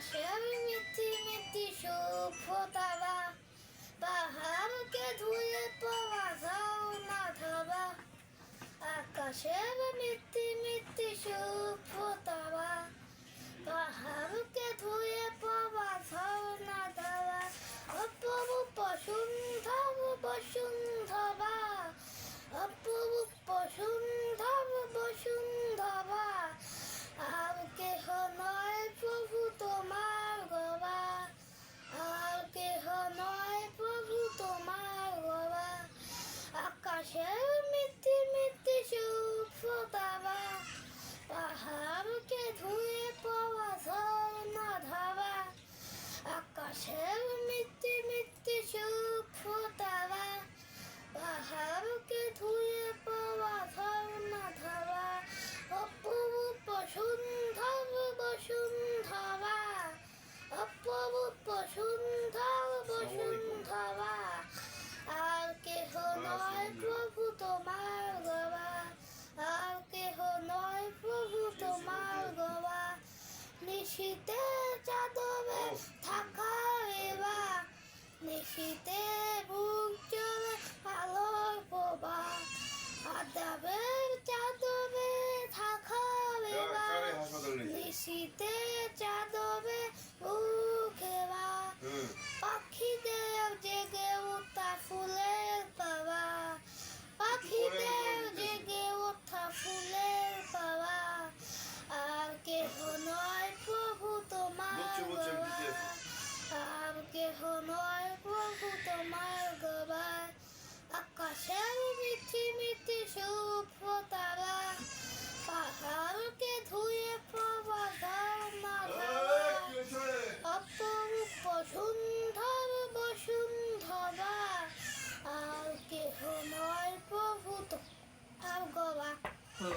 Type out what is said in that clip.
আকাশের মিথি মিথি শুভ্রতারা পাহাড়কে ধুয়ে পাওয়া যাও না ধাবা। আকাশের মিথি মিথি শুভ্রতারা পাহাড়কে ধুয়ে পাওয়া যাও না ধাবা। অপরূপ সুন্দর বসুন্ধরা, অপরূপ সুন্দর বসুন্ধরা, আর কেহ নয় প্রভু তোমার গবা, আর কেহ নয় প্রভু তোমার গবা। আকাশের মিথি মিথি শুভ্রতারা পাহাড়কে ধুয়ে পাওয়া যায় না ধাবা। আকাশের মিথি মিথি শুভ্রতারা পাহাড়কে ধুয়ে পাওয়া যায় না ধাবা। অপরূপ সুন্দর বসুন্ধরা, অপরূপ সুন্দর বসুন্ধরা, আর কেহ নয় প্রভু তোমার গবা, আর কেহ নয় প্রভু তোমার গবা। নিশীতে চাদরে থাকা এবা, নিশীতে বুক জলে আলোর প্রভা, আদাবের চাদরে থাকা এবা, নিশীতে চাদরে